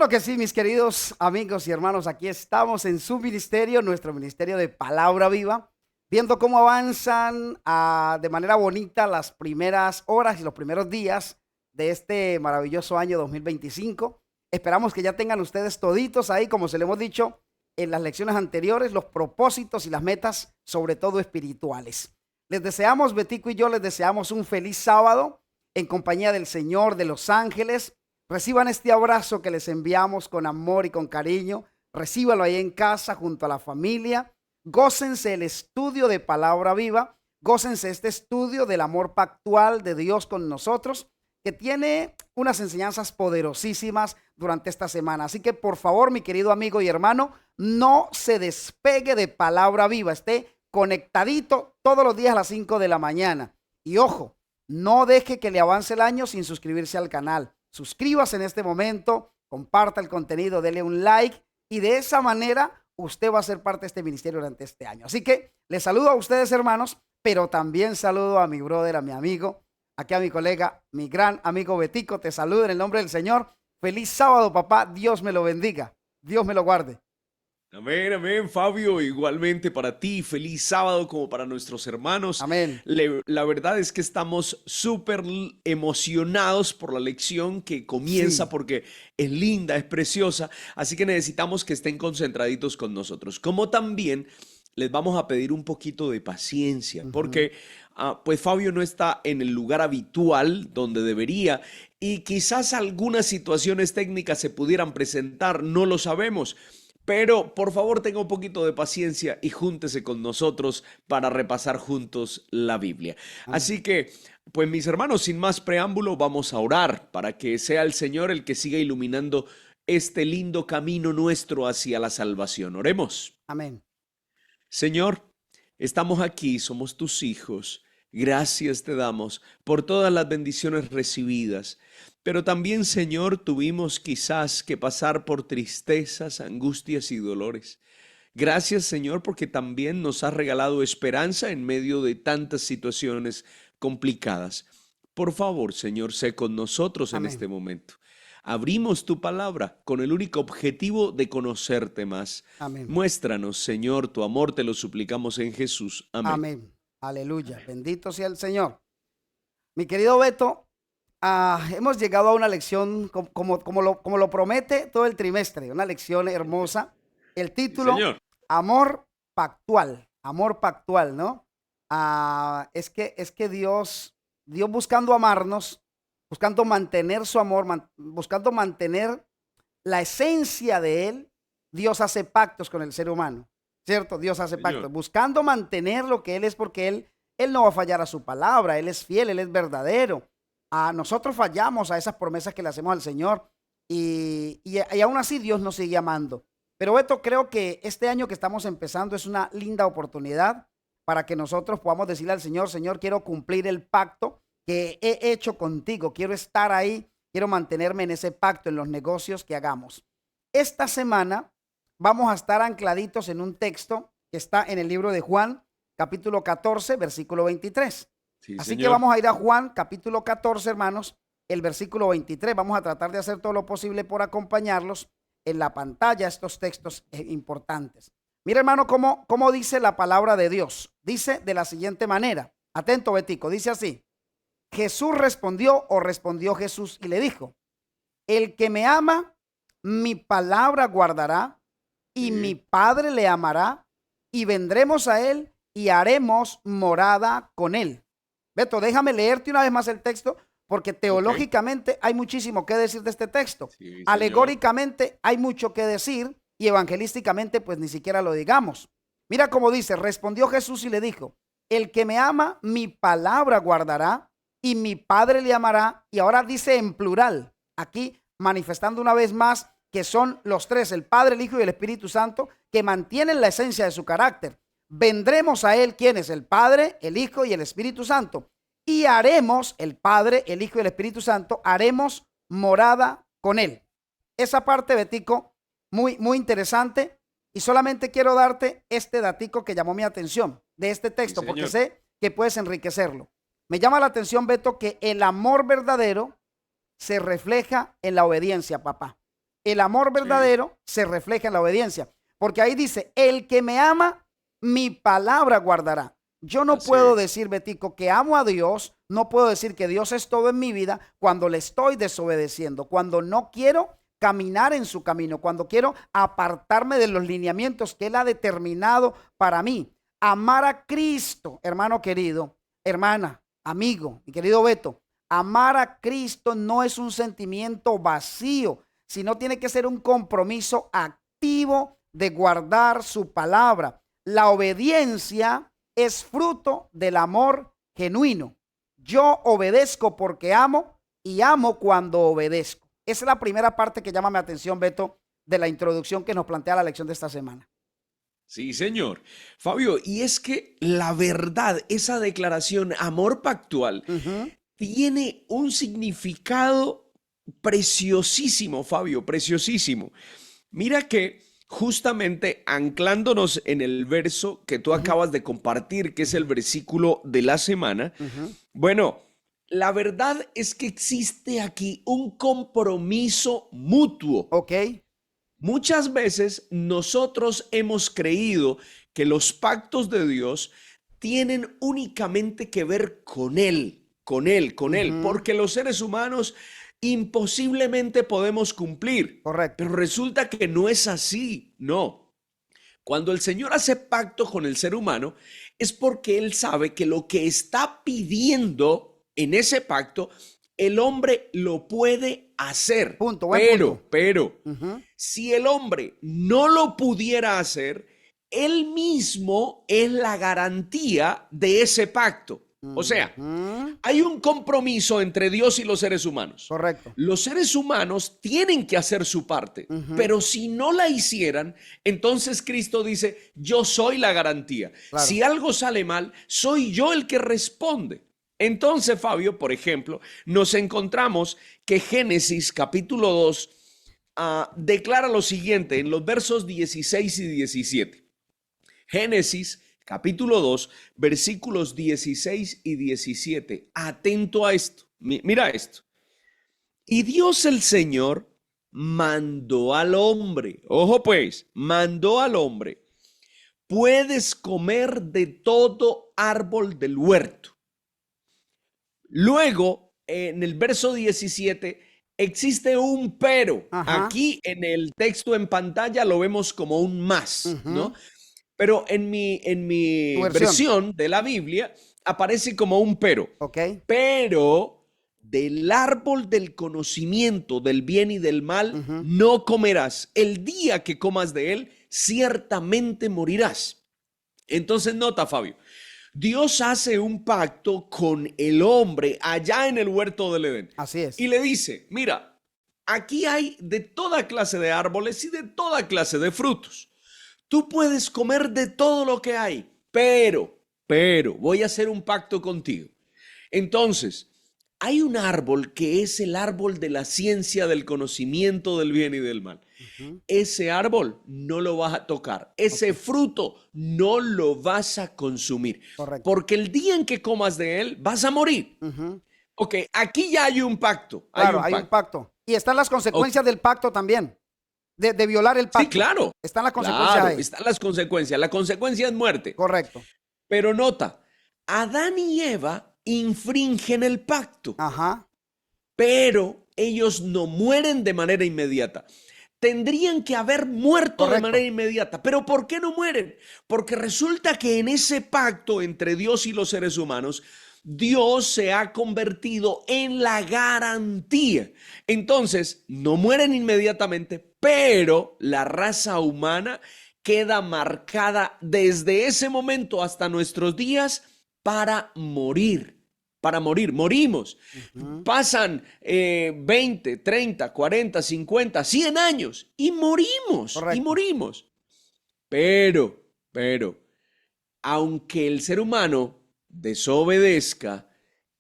Claro que sí, mis queridos amigos y hermanos, aquí estamos en su ministerio, nuestro ministerio de Palabra Viva, viendo cómo avanzan de manera bonita las primeras horas y los primeros días de este maravilloso año 2025. Esperamos que ya tengan ustedes toditos ahí, como se lo hemos dicho en las lecciones anteriores, los propósitos y las metas, sobre todo espirituales. Les deseamos, Betico y yo, les deseamos un feliz sábado en compañía del Señor, de los ángeles. Reciban este abrazo que les enviamos con amor y con cariño. Recíbanlo ahí en casa junto a la familia. Gócense el estudio de Palabra Viva. Gócense este estudio del amor pactual de Dios con nosotros, que tiene unas enseñanzas poderosísimas durante esta semana. Así que por favor, mi querido amigo y hermano, no se despegue de Palabra Viva. Esté conectadito todos los días a las 5 de la mañana. Y ojo, no deje que le avance el año sin suscribirse al canal. Suscríbase en este momento, comparta el contenido, dele un like y de esa manera usted va a ser parte de este ministerio durante este año. Así que les saludo a ustedes, hermanos, pero también saludo a mi brother, a mi amigo, aquí a mi colega, mi gran amigo Betico. Te saludo en el nombre del Señor. Feliz sábado, papá. Dios me lo bendiga. Dios me lo guarde. Amén, amén, Fabio. Igualmente para ti, feliz sábado como para nuestros hermanos. Amén. La verdad es que estamos súper emocionados por la lección que comienza Sí. porque es linda, es preciosa, así que necesitamos que estén concentraditos con nosotros. Como también les vamos a pedir un poquito de paciencia Ujú. porque pues Fabio no está en el lugar habitual donde debería y quizás algunas situaciones técnicas se pudieran presentar, no lo sabemos. Pero por favor tenga un poquito de paciencia y júntese con nosotros para repasar juntos la Biblia. Amén. Así que, pues mis hermanos, sin más preámbulo, vamos a orar para que sea el Señor el que siga iluminando este lindo camino nuestro hacia la salvación. Oremos. Amén. Señor, estamos aquí, somos tus hijos. Gracias te damos por todas las bendiciones recibidas. Pero también, Señor, tuvimos quizás que pasar por tristezas, angustias y dolores. Gracias, Señor, porque también nos has regalado esperanza en medio de tantas situaciones complicadas. Por favor, Señor, sé con nosotros en Amén. este momento. Abrimos tu palabra con el único objetivo de conocerte más. Amén. Muéstranos, Señor, tu amor, te lo suplicamos en Jesús. Amén. Amén. Aleluya. Bendito sea el Señor. Mi querido Beto, hemos llegado a una lección como lo promete todo el trimestre, una lección hermosa. El Sí, título, señor. amor pactual, ¿no? Es que Dios buscando amarnos, buscando mantener su amor, buscando mantener la esencia de Él, Dios hace pactos con el ser humano, ¿cierto? Dios hace Señor. pactos, buscando mantener lo que Él es, porque Él no va a fallar a su palabra, Él es fiel, Él es verdadero. Nosotros fallamos a esas promesas que le hacemos al Señor y aún así Dios nos sigue amando. Pero Beto, creo que este año que estamos empezando es una linda oportunidad para que nosotros podamos decirle al Señor, Señor, quiero cumplir el pacto que he hecho contigo, quiero estar ahí, quiero mantenerme en ese pacto, en los negocios que hagamos. Esta semana vamos a estar ancladitos en un texto que está en el libro de Juan, capítulo 14, versículo 23. Sí, Así que señor. vamos a ir a Juan, capítulo 14, hermanos, el versículo 23. Vamos a tratar de hacer todo lo posible por acompañarlos en la pantalla, estos textos importantes. Mira, hermano, cómo dice la palabra de Dios. Dice de la siguiente manera. Atento, Betico. Dice así. Jesús respondió Jesús y le dijo, el que me ama, mi palabra guardará y mi Sí. Padre le amará y vendremos a él y haremos morada con él. Beto, déjame leerte una vez más el texto porque Ok. teológicamente hay muchísimo que decir de este texto. Sí, señor. Alegóricamente hay mucho que decir y evangelísticamente pues ni siquiera lo digamos. Mira cómo dice, respondió Jesús y le dijo, el que me ama, mi palabra guardará y mi Padre le amará. Y ahora dice en plural, aquí manifestando una vez más que son los tres, el Padre, el Hijo y el Espíritu Santo, que mantienen la esencia de su carácter. Vendremos a Él, ¿quién es? El Padre, el Hijo y el Espíritu Santo. Y haremos, el Padre, el Hijo y el Espíritu Santo, haremos morada con Él. Esa parte, Betico, muy interesante. Y solamente quiero darte este datico que llamó mi atención de este Sí, texto, porque señor. sé que puedes enriquecerlo. Me llama la atención, Beto, que el amor verdadero se refleja en la obediencia, papá. El amor Sí, verdadero se refleja en la obediencia. Porque ahí dice, el que me ama, mi palabra guardará. Yo no así puedo es. decir, Betico, que amo a Dios, no puedo decir que Dios es todo en mi vida cuando le estoy desobedeciendo, cuando no quiero caminar en su camino, cuando quiero apartarme de los lineamientos que Él ha determinado para mí. Amar a Cristo, hermano querido, hermana, amigo, mi querido Beto, amar a Cristo no es un sentimiento vacío, sino tiene que ser un compromiso activo de guardar su palabra. La obediencia es fruto del amor genuino. Yo obedezco porque amo y amo cuando obedezco. Esa es la primera parte que llama mi atención, Beto, de la introducción que nos plantea la lección de esta semana. Sí, señor. Fabio, y es que la verdad, esa declaración, amor pactual, Ujú. tiene un significado preciosísimo, Fabio, preciosísimo. Mira que justamente anclándonos en el verso que tú Ujú. acabas de compartir, que es el versículo de la semana, Ujú. bueno, la verdad es que existe aquí un compromiso mutuo. Ok, Muchas veces nosotros hemos creído que los pactos de Dios tienen únicamente que ver con Él, con Él, con Él, ujú, porque los seres humanos imposiblemente podemos cumplir. correcto, Pero resulta que no es así, no. Cuando el Señor hace pacto con el ser humano, es porque Él sabe que lo que está pidiendo en ese pacto, el hombre lo puede hacer. punto, buen punto. Pero, Ujú. si el hombre no lo pudiera hacer, él mismo es la garantía de ese pacto. O sea, Ujú. hay un compromiso entre Dios y los seres humanos. Correcto. Los seres humanos tienen que hacer su parte, Ujú. pero si no la hicieran, entonces Cristo dice, yo soy la garantía. Claro. Si algo sale mal, soy yo el que responde. Entonces, Fabio, por ejemplo, nos encontramos que Génesis capítulo 2 declara lo siguiente en los versos 16 y 17. Génesis capítulo 2 versículos 16 y 17. Atento a esto. Mira esto. Y Dios el Señor mandó al hombre, ojo pues, mandó al hombre, puedes comer de todo árbol del huerto. Luego, en el verso 17, existe un pero. Ajá. Aquí en el texto en pantalla lo vemos como un más, ¿no? Ujú. Pero en mi, en Tu mi versión. versión de la Biblia aparece como un pero. Ok. Pero del árbol del conocimiento del bien y del mal Ujú. no comerás. El día que comas de él, ciertamente morirás. Entonces nota, Fabio, Dios hace un pacto con el hombre allá en el huerto del Edén Así y es. le dice, mira, aquí hay de toda clase de árboles y de toda clase de frutos. Tú puedes comer de todo lo que hay, pero, voy a hacer un pacto contigo. Entonces, hay un árbol que es el árbol de la ciencia, del conocimiento del bien y del mal. Ujú. Ese árbol no lo vas a tocar, Ok. ese fruto no lo vas a consumir, Correcto. porque el día en que comas de él vas a morir. Ujú. Ok, aquí ya hay un pacto, hay Claro, un hay un pacto. pacto. Y están las Ok, consecuencias del pacto también, de violar el sí, pacto. claro, Están las consecuencias claro, ahí. están las consecuencias. La consecuencia es muerte. Correcto. Pero nota, Adán y Eva infringen el pacto, Ajá. pero ellos no mueren de manera inmediata. Tendrían que haber muerto de Correcto. manera inmediata. Pero ¿por qué no mueren? Porque resulta que en ese pacto entre Dios y los seres humanos, Dios se ha convertido en la garantía. Entonces, no mueren inmediatamente, pero la raza humana queda marcada desde ese momento hasta nuestros días para morir. Para morir, morimos. Ujú. Pasan 20, 30, 40, 50, 100 años y morimos, y Correcto. morimos. Pero, aunque el ser humano desobedezca,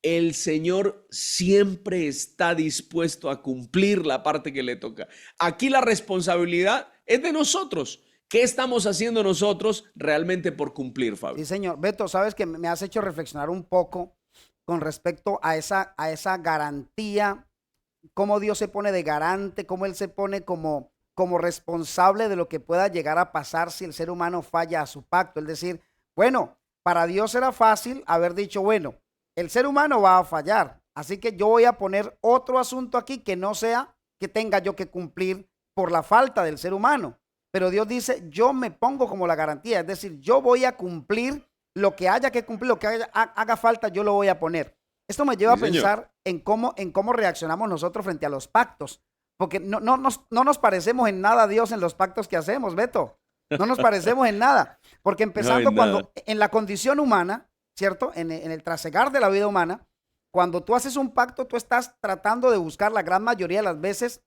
el Señor siempre está dispuesto a cumplir la parte que le toca. Aquí la responsabilidad es de nosotros. ¿Qué estamos haciendo nosotros realmente por cumplir, Sí, Fabio? señor. Beto, sabes que me has hecho reflexionar un poco con respecto a esa garantía cómo Dios se pone de garante, cómo Él se pone como responsable de lo que pueda llegar a pasar si el ser humano falla a su pacto. Es decir, bueno, para Dios era fácil haber dicho, bueno, el ser humano va a fallar, así que yo voy a poner otro asunto aquí que no sea que tenga yo que cumplir por la falta del ser humano. Pero Dios dice, yo me pongo como la garantía, es decir, yo voy a cumplir lo que haya que cumplir, lo que haga falta, yo lo voy a poner. Esto me lleva Sí, a señor. pensar en cómo reaccionamos nosotros frente a los pactos, porque no nos parecemos en nada a Dios en los pactos que hacemos, Beto. No nos parecemos en nada, porque No, empezando en nada. cuando en la condición humana, ¿cierto? En el trasegar de la vida humana, cuando tú haces un pacto, tú estás tratando de buscar la gran mayoría de las veces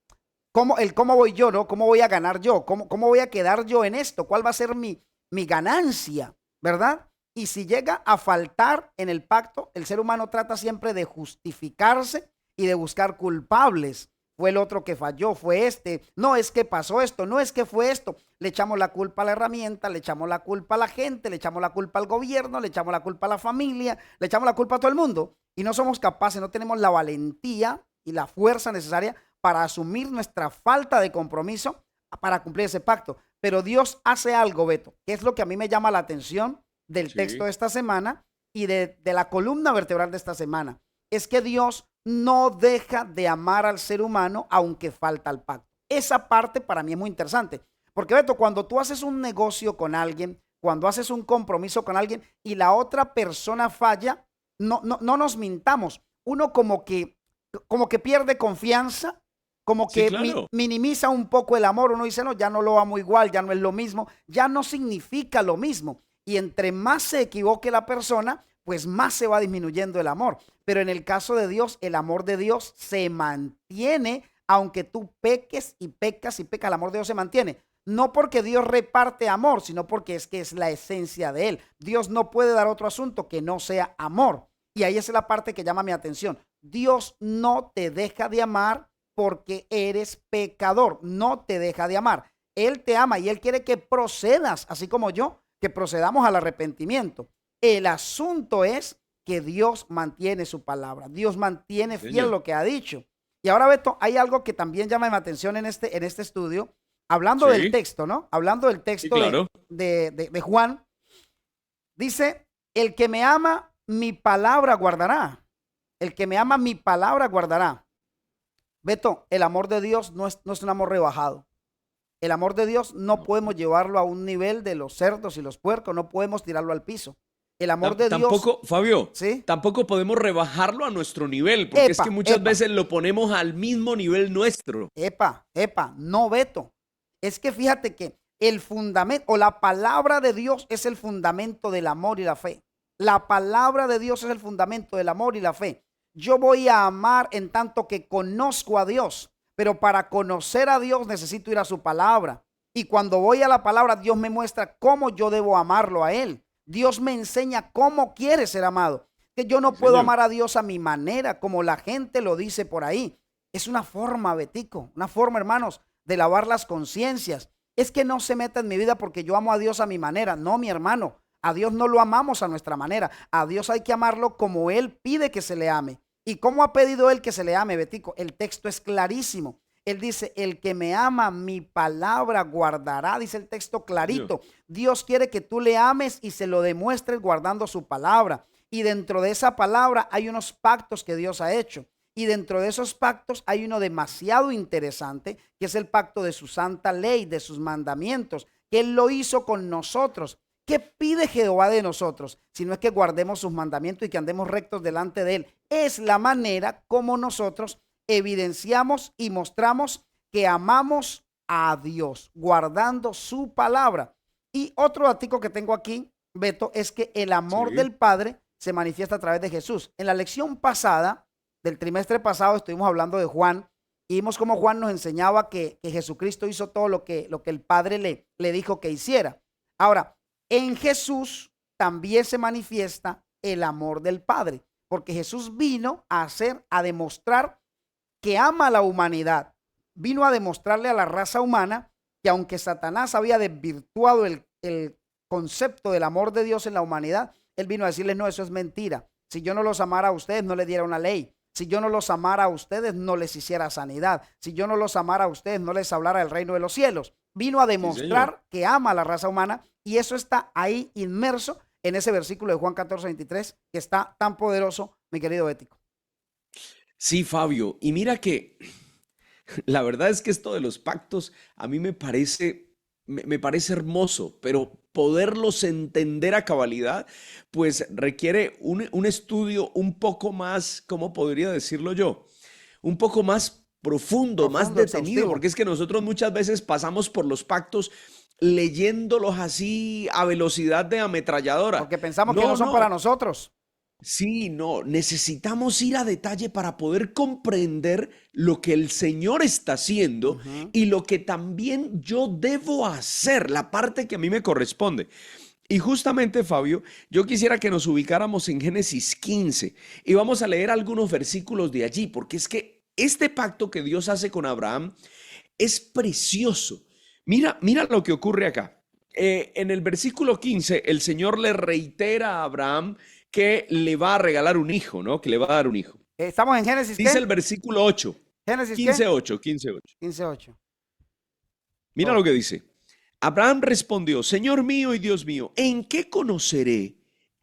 cómo voy yo, ¿no? ¿Cómo voy a ganar yo? ¿Cómo voy a quedar yo en esto? ¿Cuál va a ser mi ganancia? ¿Verdad? Y si llega a faltar en el pacto, el ser humano trata siempre de justificarse y de buscar culpables. Fue el otro que falló, fue este. No es que pasó esto, no es que fue esto. Le echamos la culpa a la herramienta, le echamos la culpa a la gente, le echamos la culpa al gobierno, le echamos la culpa a la familia, le echamos la culpa a todo el mundo. Y no somos capaces, no tenemos la valentía y la fuerza necesaria para asumir nuestra falta de compromiso para cumplir ese pacto. Pero Dios hace algo, Beto, que es lo que a mí me llama la atención del texto Sí, de esta semana y de la columna vertebral de esta semana. Es que Dios no deja de amar al ser humano aunque falta el pacto. Esa parte para mí es muy interesante. Porque, Beto, cuando tú haces un negocio con alguien, cuando haces un compromiso con alguien y la otra persona falla, no nos mintamos. Uno como que pierde confianza, como sí, que claro. minimiza un poco el amor. Uno dice, no, ya no lo amo igual, ya no es lo mismo, ya no significa lo mismo. Y entre más se equivoque la persona, pues más se va disminuyendo el amor. Pero en el caso de Dios, el amor de Dios se mantiene, aunque tú peques y pecas y pecas, el amor de Dios se mantiene. No porque Dios reparte amor, sino porque es que es la esencia de Él. Dios no puede dar otro asunto que no sea amor. Y ahí es la parte que llama mi atención. Dios no te deja de amar porque eres pecador, no te deja de amar. Él te ama y Él quiere que procedas, así como yo, que procedamos al arrepentimiento. El asunto es que Dios mantiene su palabra, Dios mantiene fiel Señor. lo que ha dicho. Y ahora, Beto, hay algo que también llama mi atención en este estudio, hablando del Sí, texto, ¿no? Hablando del sí, texto de, claro. de, de, de Juan, dice, el que me ama, mi palabra guardará. El que me ama, mi palabra guardará. Beto, el amor de Dios no es un amor rebajado. El amor de Dios no No. podemos llevarlo a un nivel de los cerdos y los puercos, no podemos tirarlo al piso. El amor de Dios, Tampoco, Fabio, ¿sí? tampoco podemos rebajarlo a nuestro nivel, porque es Epa, que muchas epa, veces lo ponemos al mismo nivel nuestro. epa, no, Beto. Es que fíjate que el fundamento o la palabra de Dios es el fundamento del amor y la fe. La palabra de Dios es el fundamento del amor y la fe. Yo voy a amar en tanto que conozco a Dios, pero para conocer a Dios necesito ir a su palabra. Y cuando voy a la palabra, Dios me muestra cómo yo debo amarlo a Él. Dios me enseña cómo quiere ser amado. Que yo no Sí, puedo señor. amar a Dios a mi manera, como la gente lo dice por ahí. Es una forma, Betico, una forma, hermanos, de lavar las conciencias. Es que no se meta en mi vida porque yo amo a Dios a mi manera. No, mi hermano, a Dios no lo amamos a nuestra manera. A Dios hay que amarlo como Él pide que se le ame. ¿Y cómo ha pedido Él que se le ame, Betico? El texto es clarísimo. Él dice, el que me ama, mi palabra guardará, dice el texto Señor. clarito. Dios quiere que tú le ames y se lo demuestres guardando su palabra. Y dentro de esa palabra hay unos pactos que Dios ha hecho. Y dentro de esos pactos hay uno demasiado interesante, que es el pacto de su santa ley, de sus mandamientos, que Él lo hizo con nosotros. ¿Qué pide Jehová de nosotros? Si no es que guardemos sus mandamientos y que andemos rectos delante de Él. Es la manera como nosotros evidenciamos y mostramos que amamos a Dios, guardando su palabra. Y otro dato que tengo aquí, Beto, es que el amor Sí, del Padre se manifiesta a través de Jesús. En la lección pasada, del trimestre pasado, estuvimos hablando de Juan y vimos cómo Juan nos enseñaba que Jesucristo hizo todo lo que el Padre le dijo que hiciera. Ahora, en Jesús también se manifiesta el amor del Padre, porque Jesús vino a demostrar que ama a la humanidad. Vino a demostrarle a la raza humana que aunque Satanás había desvirtuado el concepto del amor de Dios en la humanidad, él vino a decirles, no, eso es mentira. Si yo no los amara a ustedes, no les diera una ley. Si yo no los amara a ustedes, no les hiciera sanidad. Si yo no los amara a ustedes, no les hablara del reino de los cielos. Vino a Sí, señor. demostrar que ama a la raza humana y eso está ahí inmerso en ese versículo de Juan 14:23 que está tan poderoso, mi querido Ético. Sí, Fabio. Y mira que la verdad es que esto de los pactos a mí me parece hermoso, pero poderlos entender a cabalidad, pues requiere un estudio un poco más, ¿cómo podría decirlo yo? Un poco más profundo, más Profundo, detenido, exhaustivo, porque es que nosotros muchas veces pasamos por los pactos leyéndolos así a velocidad de ametralladora. porque pensamos que no No, son para no. nosotros. Sí, no, necesitamos ir a detalle para poder comprender lo que el Señor está haciendo Ujú. y lo que también yo debo hacer, la parte que a mí me corresponde. Y justamente, Fabio, yo quisiera que nos ubicáramos en Génesis 15 y vamos a leer algunos versículos de allí, porque es que este pacto que Dios hace con Abraham es precioso. Mira lo que ocurre acá. En el versículo 15, el Señor le reitera a Abraham que le va a regalar un hijo, ¿no? Que le va a dar un hijo. ¿Estamos en Génesis Dice qué? el versículo 8, ¿Génesis qué? 15:8, 15:8. 15:8. Mira Ok. lo que dice. Abraham respondió, Señor mío y Dios mío, ¿en qué conoceré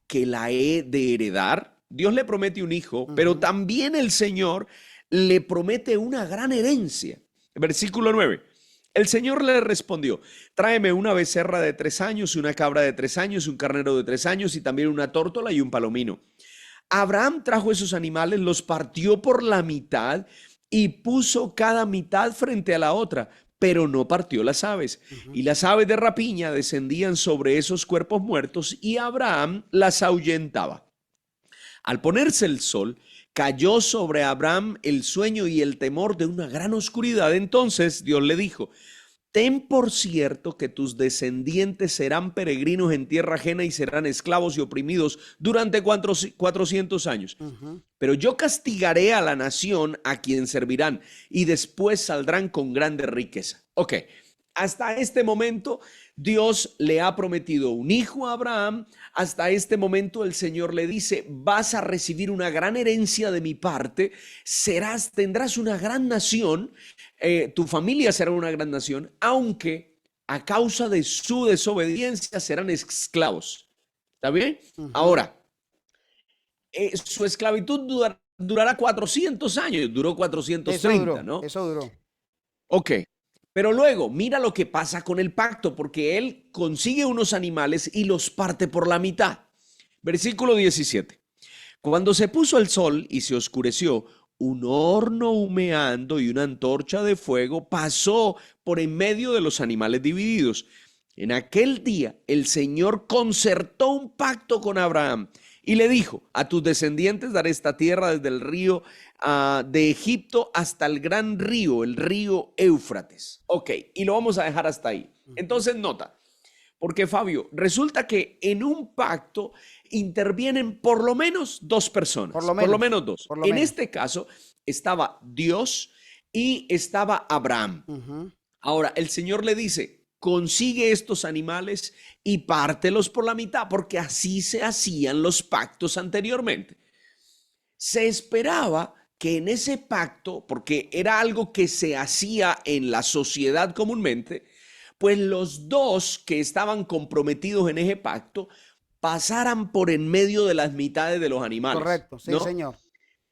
que la he de heredar? Dios le promete un hijo, pero Ujú. también el Señor le promete una gran herencia. Versículo 9. El Señor le respondió, tráeme una becerra de 3 años, una cabra de 3 años, un carnero de 3 años y también una tórtola y un palomino. Abraham trajo esos animales, los partió por la mitad y puso cada mitad frente a la otra, pero no partió las aves. Ujú. Y las aves de rapiña descendían sobre esos cuerpos muertos y Abraham las ahuyentaba. Al ponerse el sol, cayó sobre Abraham el sueño y el temor de una gran oscuridad. Entonces Dios le dijo, ten por cierto que tus descendientes serán peregrinos en tierra ajena y serán esclavos y oprimidos durante 400 años. Ujú. Pero yo castigaré a la nación a quien servirán y después saldrán con grande riqueza. Ok, hasta este momento Dios le ha prometido un hijo a Abraham. Hasta este momento el Señor le dice, vas a recibir una gran herencia de mi parte, tendrás una gran nación, tu familia será una gran nación, aunque a causa de su desobediencia serán esclavos. ¿Está bien? Ujú. Ahora, su esclavitud durará 400 años, duró Eso 430, duró, ¿no? eso duró. Ok, pero luego mira lo que pasa con el pacto, porque él consigue unos animales y los parte por la mitad. Versículo 17. Cuando se puso el sol y se oscureció, un horno humeando y una antorcha de fuego pasó por en medio de los animales divididos. En aquel día el Señor concertó un pacto con Abraham y le dijo, a tus descendientes daré esta tierra desde el río de Egipto hasta el gran río, el río Éufrates. Ok, y lo vamos a dejar hasta ahí. Ujú. Entonces nota, porque Fabio, resulta que en un pacto intervienen por lo menos dos Por personas, lo por lo menos, menos dos. por lo En menos. este caso estaba Dios y estaba Abraham. Ujú. Ahora, el Señor le dice, consigue estos animales y pártelos por la mitad, porque así se hacían los pactos anteriormente. Se esperaba que en ese pacto, porque era algo que se hacía en la sociedad comúnmente, pues los dos que estaban comprometidos en ese pacto pasaran por en medio de las mitades de los animales, Correcto, sí, ¿no? señor.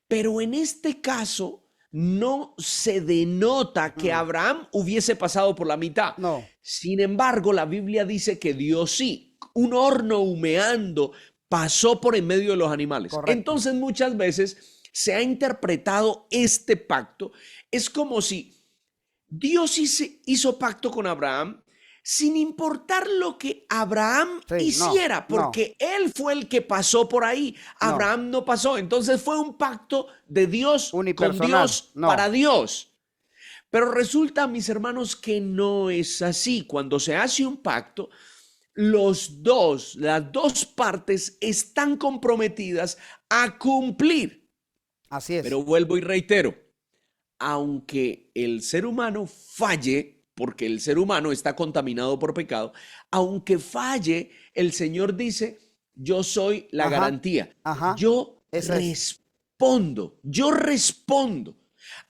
Pero en este caso no se denota que Ujú. Abraham hubiese pasado por la mitad. No, Sin embargo, la Biblia dice que Dios sí, un horno humeando pasó por en medio de los animales. correcto. Entonces muchas veces se ha interpretado este pacto, es como si Dios hizo pacto con Abraham sin importar lo que Abraham Sí, no, hiciera, no, porque él fue el que pasó por ahí. no. Abraham no pasó. Entonces fue un pacto de Dios con Unipersonal, Dios para no. Dios. Pero resulta, mis hermanos, que no es así. Cuando se hace un pacto, las dos partes están comprometidas a cumplir. Así es. Pero vuelvo y reitero, aunque el ser humano falle, porque el ser humano está contaminado por pecado, aunque falle, el Señor dice, yo soy la Ajá, garantía. ajá. Yo Esa es. yo respondo,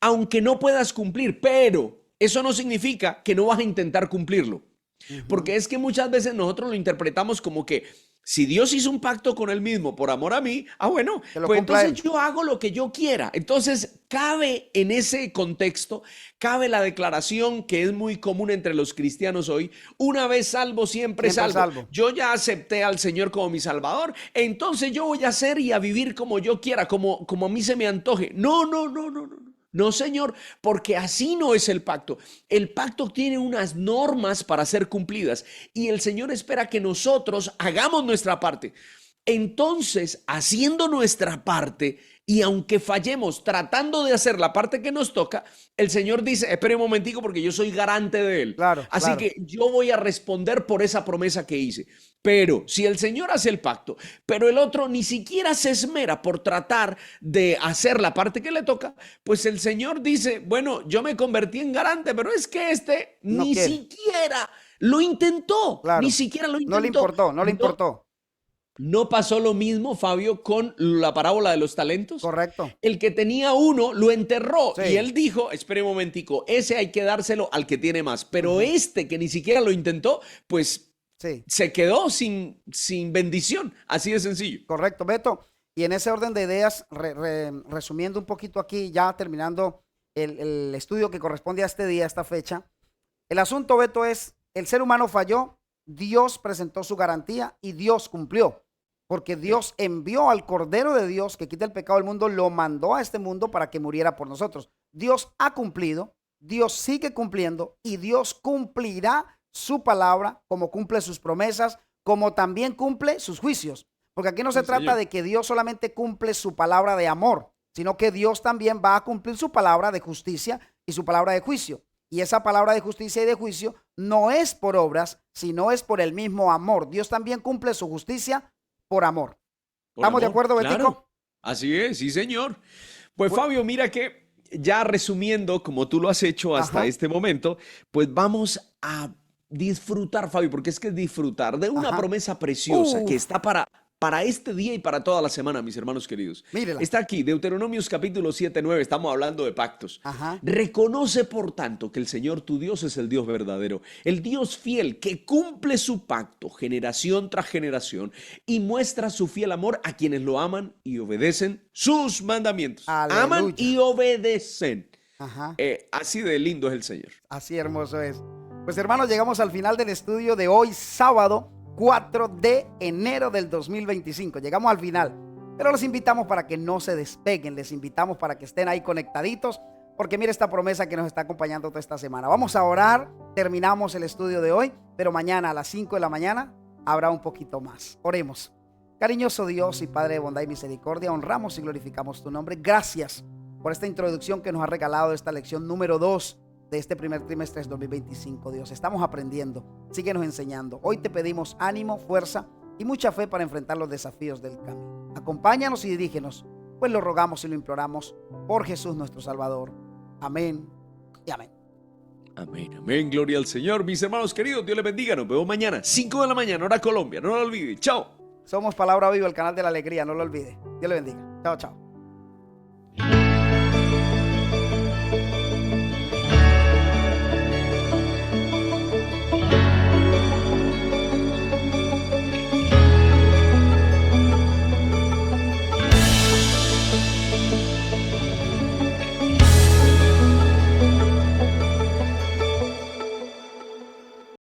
aunque no puedas cumplir, pero eso no significa que no vas a intentar cumplirlo. Porque es que muchas veces nosotros lo interpretamos como que si Dios hizo un pacto con él mismo por amor a mí, bueno, Que lo pues cumpla entonces él. yo hago lo que yo quiera. Entonces cabe en ese contexto, cabe la declaración que es muy común entre los cristianos hoy: una vez salvo, siempre Siempre salvo. salvo. Yo ya acepté al Señor como mi Salvador, entonces yo voy a hacer y a vivir como yo quiera, como a mí se me antoje. No, no, no, no, no. No, señor, porque así no es el pacto. El pacto tiene unas normas para ser cumplidas y el Señor espera que nosotros hagamos nuestra parte. Entonces, haciendo nuestra parte y aunque fallemos tratando de hacer la parte que nos toca, el Señor dice: espere un momentico porque yo soy garante de él. Claro, Así claro. que yo voy a responder por esa promesa que hice. Pero si el Señor hace el pacto, pero el otro ni siquiera se esmera por tratar de hacer la parte que le toca, pues el Señor dice: bueno, yo me convertí en garante, pero es que este No ni quiere. siquiera lo intentó, ni Claro. siquiera lo No le intentó. importó, no le No, importó. no pasó lo mismo, Fabio, con la parábola de los talentos. Correcto. El que tenía uno lo enterró y Sí. él dijo: espere un momentico, ese hay que dárselo al que tiene más. Pero Ujú. este que ni siquiera lo intentó, pues Sí. se quedó sin bendición. Así de sencillo. Correcto, Beto. Y en ese orden de ideas, resumiendo un poquito aquí, ya terminando el estudio que corresponde a este día, a esta fecha, el asunto, Beto, es: el ser humano falló, Dios presentó su garantía y Dios cumplió, porque Sí. Dios envió al Cordero de Dios que quita el pecado del mundo, lo mandó a este mundo para que muriera por nosotros. Dios ha cumplido, Dios sigue cumpliendo y Dios cumplirá su palabra, como cumple sus promesas, como también cumple sus juicios. Porque aquí no se Sí, trata señor. de que Dios solamente cumple su palabra de amor, sino que Dios también va a cumplir su palabra de justicia y su palabra de juicio. Y esa palabra de justicia y de juicio no es por obras, sino es por el mismo amor. Dios también cumple su justicia por amor. Por ¿Estamos de amor, acuerdo, claro. Betico? Así es, sí, señor. Pues Bu- Fabio, mira que ya resumiendo, como tú lo has hecho hasta Ajá, este momento, pues vamos a disfrutar, Fabio, porque es que disfrutar de una ajá. promesa preciosa que Uf, está para este día y para toda la semana, mis hermanos queridos. mírela. Está aquí, Deuteronomios capítulo 7:9, estamos hablando de pactos. Ajá. Reconoce, por tanto, que el Señor tu Dios es el Dios verdadero, el Dios fiel que cumple su pacto generación tras generación y muestra su fiel amor a quienes lo aman y obedecen sus mandamientos. Aman Aleluya. y obedecen. Ajá. Así de lindo es el Señor. Así hermoso es. Pues hermanos, llegamos al final del estudio de hoy, sábado 4 de enero del 2025. Llegamos al final, pero los invitamos para que no se despeguen, les invitamos para que estén ahí conectaditos, porque mire esta promesa que nos está acompañando toda esta semana. Vamos a orar, terminamos el estudio de hoy, pero mañana a las 5 de la mañana habrá un poquito más. Oremos. Cariñoso Dios y Padre de bondad y misericordia, honramos y glorificamos tu nombre. Gracias por esta introducción que nos ha regalado de esta lección número 2 de este primer trimestre del 2025, Dios. Estamos aprendiendo, síguenos enseñando. Hoy te pedimos ánimo, fuerza y mucha fe para enfrentar los desafíos del camino. Acompáñanos y dirígenos, pues lo rogamos y lo imploramos por Jesús nuestro Salvador. Amén y amén. Amén, amén, gloria al Señor. Mis hermanos queridos, Dios les bendiga. Nos vemos mañana, 5 de la mañana, hora Colombia. No lo olviden. Chao. Somos Palabra Viva, el canal de la alegría, no lo olvides. Dios le bendiga. Chao, chao.